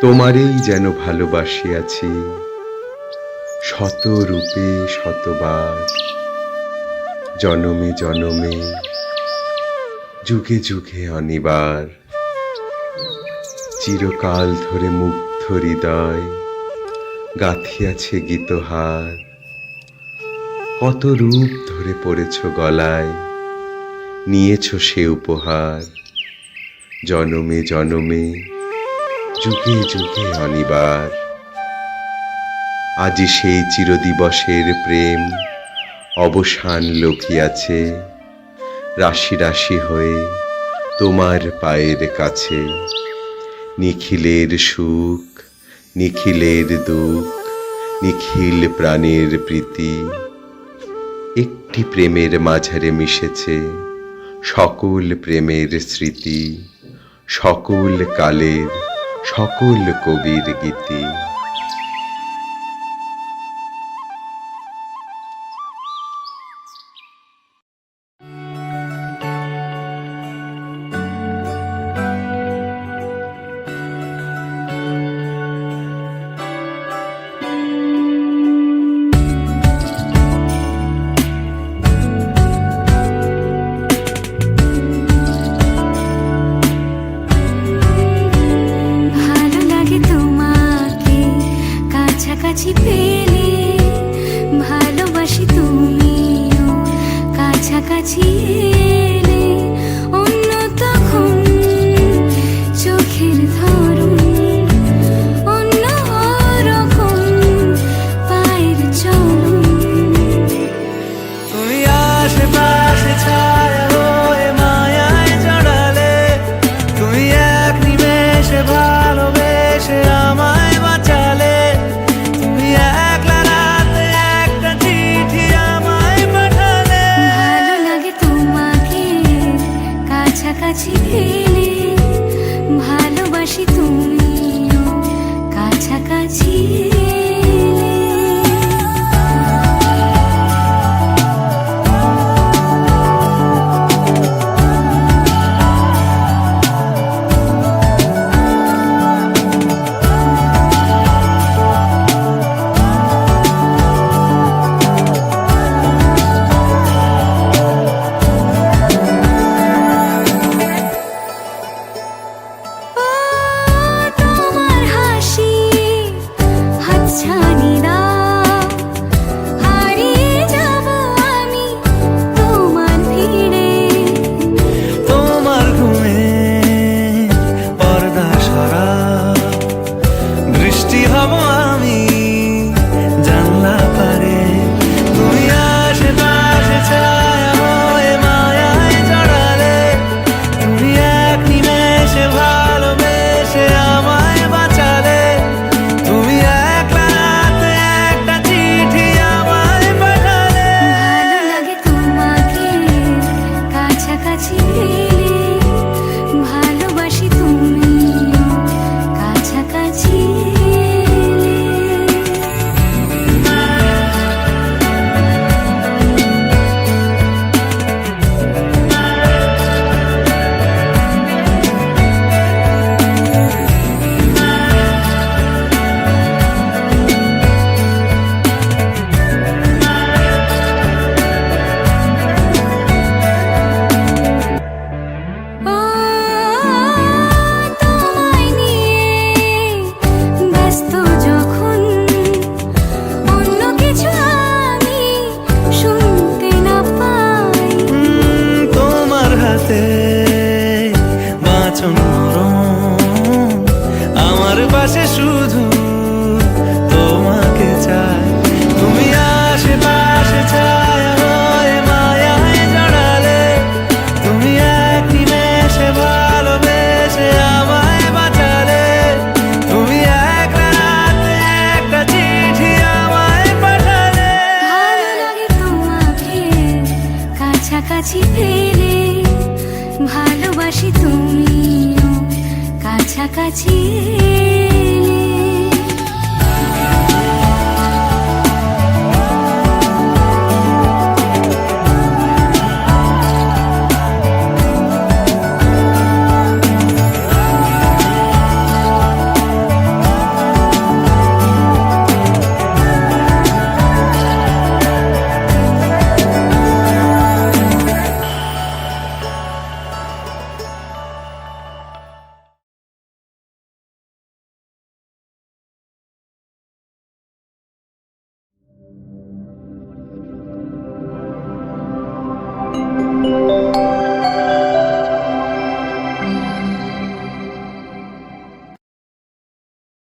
তোমারেই যেন ভালোবাসিয়াছি শত রূপে শতবার, জনমে জনমে যুগে যুগে অনিবার। চিরকাল ধরে মুগ্ধ হৃদয় গাঁথিয়াছে গীতহার, কত রূপ ধরে পড়েছ গলায়, নিয়েছ সে উপহার। জনমে জনমে যুগে যুগে অনিবার। আজি সেই চিরদিবসের প্রেম অবসান লভিয়াছে, রাশি রাশি হয়ে তোমার পায়ের কাছে। নিখিলের সুখ, নিখিলের দুঃখ, নিখিল প্রাণের প্রীতি একটি প্রেমের মাঝারে মিশেছে সকল প্রেমের স্মৃতি, সকল কালের সকল কবির গীতি। কাছাকাছি পেলে ভালোবাসি, তুমিও কাছাকাছি এলে অন্য তখন চোখের ধরন অন্য রকম, পায়ের চলন। তুমি আশেপাশে ছায়া হয়ে মায়ায় জড়ালে, তুমি এক নিমেষে ভালোবেসে আমায় বাঁচালে। কাছাকাছি পেলে ভালোবাসি, তুমিও কাছাকাছি আমার পাশে শুধু তোমাকে চাই। তুমি আশেপাশে ছায়া হয়ে মায়ায় জড়ালে, তুমি এক নিমেষে ভালোবেসে আমায় বাঁচালে। তুমি এক রাতে একটা চিঠি আমায় পাঠালে। ভালো লাগে তোমাকে কাছাকাছি পেলে ভালোবাসি, তুমিও কাছাকাছি